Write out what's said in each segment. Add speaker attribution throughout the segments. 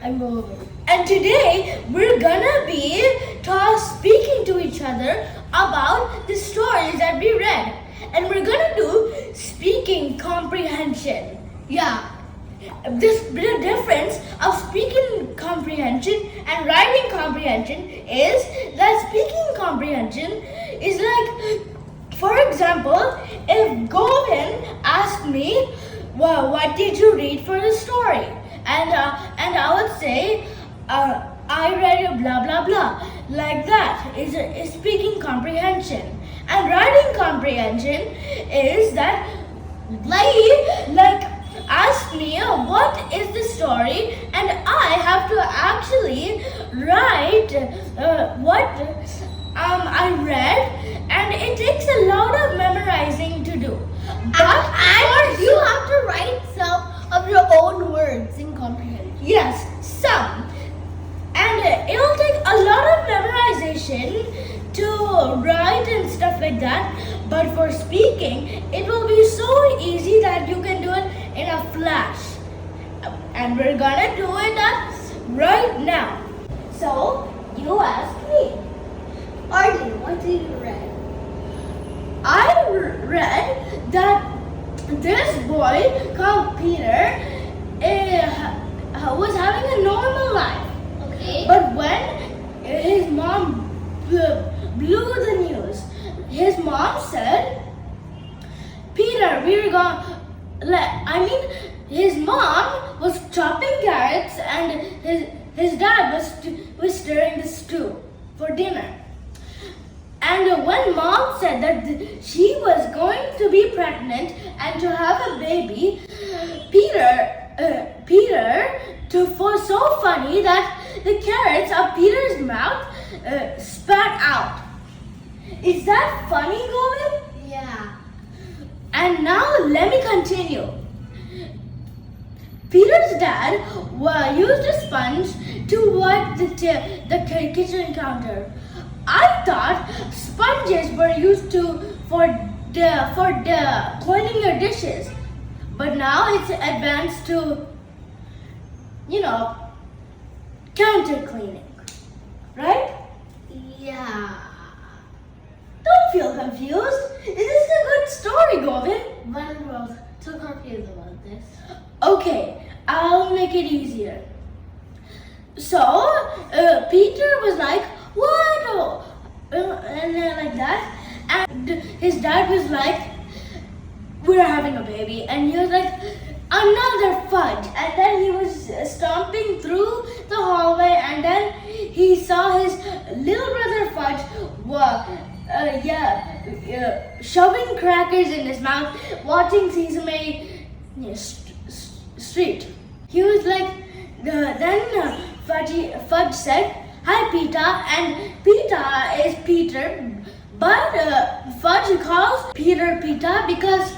Speaker 1: I'm Govind.
Speaker 2: And today we're gonna be speaking to each other about the stories that we read. And we're gonna do speaking comprehension.
Speaker 1: Yeah.
Speaker 2: The difference of speaking comprehension and writing comprehension is that speaking comprehension is like, for example, if Govind asked me, well, what did you read for the story? And I would say, I read blah blah blah. Like that is speaking comprehension. And writing comprehension is that like ask me what is the story, and I have to actually write what I read, and it takes a lot of memorizing to do. But
Speaker 1: And you have to write some of your own words in comprehension.
Speaker 2: yes, some. And it'll take a lot of memorization to write and stuff like that. But for speaking, it will be so easy that you can do it in a flash. And we're gonna do it right now. So, you ask me.
Speaker 1: Arjun, what did you read?
Speaker 2: I read that this boy called Peter was having a normal life.
Speaker 1: Okay.
Speaker 2: But when his mom blew the news, his mom said, Peter, we're going. His mom was chopping carrots and his dad was stirring the stew for dinner. And when mom said that she was going to be pregnant and to have a baby, Peter was so funny that the carrots of Peter's mouth spat out. Is that funny, Govind?
Speaker 1: Yeah.
Speaker 2: And now let me continue. Peter's dad used a sponge to wipe the kitchen counter. I thought sponges were used for cleaning your dishes, but now it's advanced to, counter cleaning, right?
Speaker 1: Yeah.
Speaker 2: Don't feel confused. This is a good story, Govind.
Speaker 1: One was so confused about this.
Speaker 2: Okay, I'll make it easier. So, Peter was like, what? And then like that. And his dad was like, we're having a baby. And he was like, another fudge. And then he was stomping through the hallway. And then he saw his little brother Fudge shoving crackers in his mouth, watching Sesame Street. He was like, then Fudge said, hi Pita, and Pita is Peter, but Fudge calls Peter Pita because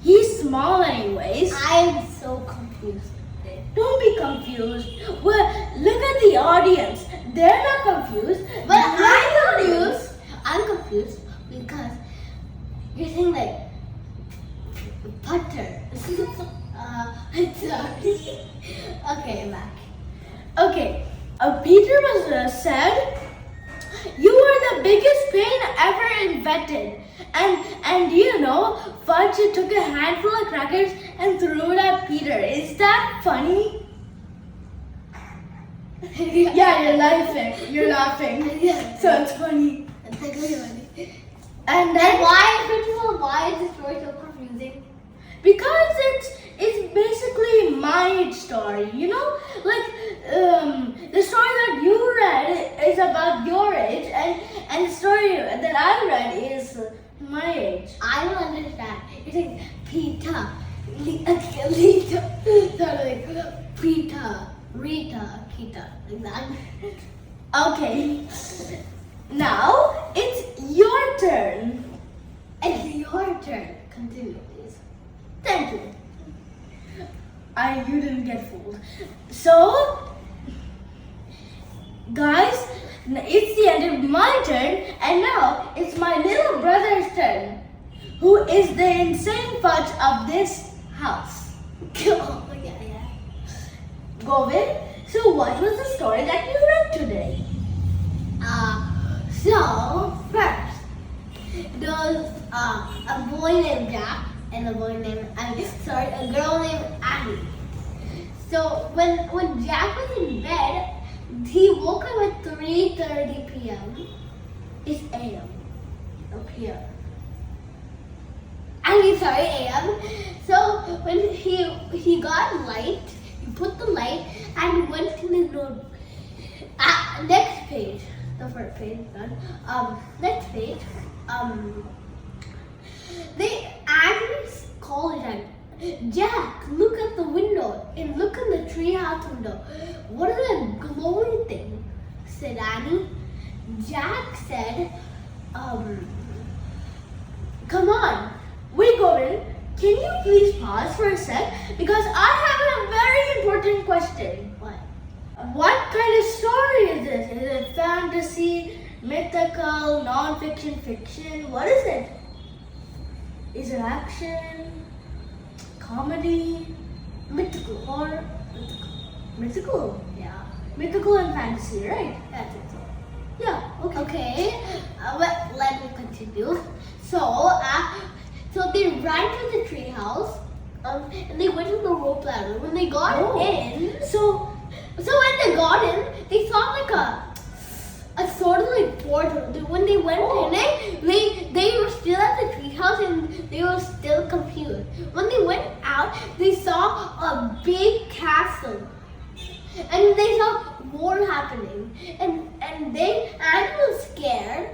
Speaker 2: he's small anyways.
Speaker 1: I'm so confused with this.
Speaker 2: Don't be confused. Well, look at the audience. They're not confused.
Speaker 1: But
Speaker 2: I'm confused.
Speaker 1: I'm confused because you're saying like butter. I'm sorry. Okay, back.
Speaker 2: Okay, Peter was said, you are the biggest pain ever invented. And Fudge took a handful of crackers and threw it at Peter. Is that funny? Yeah, you're laughing.
Speaker 1: Yeah.
Speaker 2: So it's funny.
Speaker 1: It's actually funny.
Speaker 2: And then
Speaker 1: Why is this story so confusing?
Speaker 2: because it's basically my story, like the story that you read is about your age, and the story that I read is my age.
Speaker 1: I don't understand. It's like Pita, Lita, like Pita, Rita, Kita, like that.
Speaker 2: Okay, now it's your turn.
Speaker 1: It's your turn. Continue, please.
Speaker 2: Thank you. You didn't get fooled. So, guys, it's the end of my turn, and now it's my little brother's turn, who is the insane fudge of this house.
Speaker 1: Oh, yeah.
Speaker 2: Govind, So what was the story that you read today?
Speaker 1: So first, there was a boy named Jack and a girl named Annie. So when Jack was in bed, he woke up at 3:30 p.m. It's a.m. up here. A.m. So when he got light, he put the light and went in his room. Next page, the first page done. Next page. They actually called Jack, look at the window and look in the treehouse window. What is that glowing thing? Said Annie. Jack said,
Speaker 2: Come on. Wait, Govind, can you please pause for a sec? Because I have a very important question.
Speaker 1: What?
Speaker 2: What kind of story is this? Is it fantasy, mythical, non-fiction, fiction? What is it? Is it action, comedy,
Speaker 1: Mythical.
Speaker 2: horror? Mythical?
Speaker 1: Yeah.
Speaker 2: Mythical and fantasy, right?
Speaker 1: That's it.
Speaker 2: Yeah, okay.
Speaker 1: Okay. Let me continue. So they ran to the treehouse, and they went in the rope ladder. When they got in, so when they got in, they saw like a sort of like portal. When they went in it, they were still at the treehouse and they were still confused. When they went out, they saw a big castle, and they saw war happening. And Annie was scared,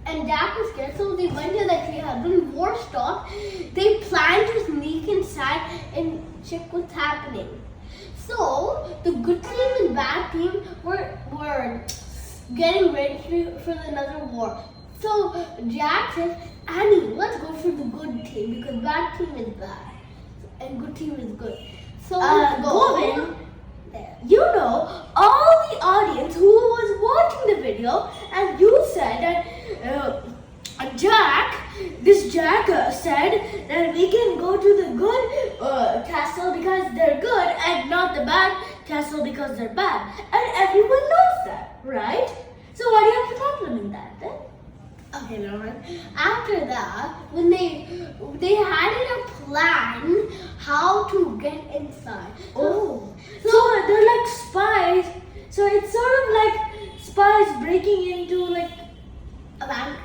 Speaker 1: and Jack was scared, so they went to the treehouse. When war stopped, they planned to sneak inside and check what's happening. So the good team and bad team were getting ready for another war. So Jack said, Annie, let's go for the good team because bad team is bad and good team is good. So let's go.
Speaker 2: Govind, you know, all the audience who was watching the video, and you said that Jack said that we can go to the good castle because they're good and not the bad castle because they're bad. And everyone knows that, right? So why do you have to compliment that then?
Speaker 1: Okay, never mind. After that, when they had a plan how to get inside.
Speaker 2: So they're like spies. So it's sort of like spies breaking into like
Speaker 1: A bank.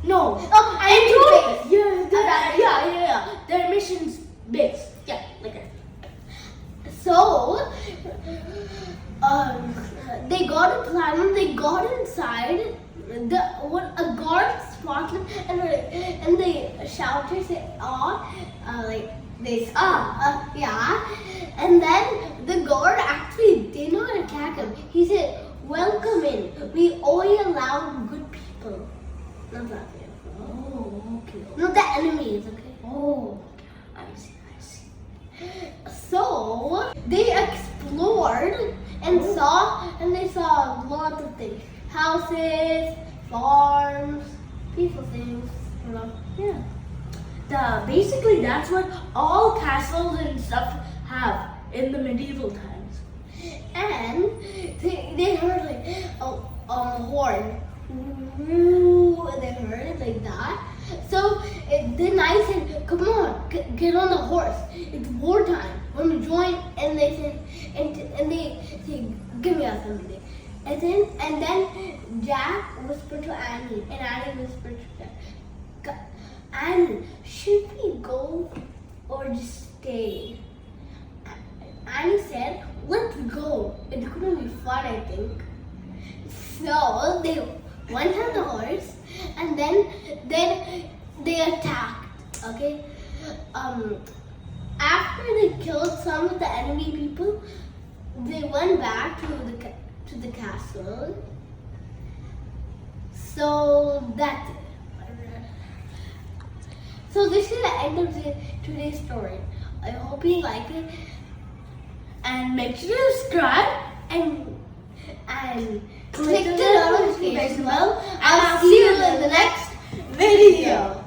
Speaker 2: no.
Speaker 1: Base.
Speaker 2: Yeah. Their mission's base.
Speaker 1: Yeah, like that. So, they got a plan. When they got inside, a guard spotted them and they shouted, say, yeah. And then the guard actually did not attack him. He said, welcome in. We only allow good people. Not that people.
Speaker 2: Oh, okay.
Speaker 1: Not the enemies, okay?
Speaker 2: Oh, I see.
Speaker 1: So they explored and they saw lots of things. Houses, farms, peaceful things, you know.
Speaker 2: Yeah. Basically that's what all castles and stuff have in the medieval times.
Speaker 1: And they heard like a horn. Ooh, and they heard it like that. So the knight said, "Come on, get on the horse. It's wartime. Want to join?" And they said, and they said, "Give me a something." And then Jack whispered to Annie, and Annie whispered to Jack, "Annie, should we go or just stay?" Annie said, "Let's go. It's gonna be fun, I think." So they went on the horse, and then they attacked. Okay. After they killed some of the enemy people, they went back to the castle. So that's it. So this is the end of today's story. I hope you like it,
Speaker 2: And make sure to subscribe.
Speaker 1: and
Speaker 2: Click
Speaker 1: click the notification bell.
Speaker 2: and I'll see you in the next video.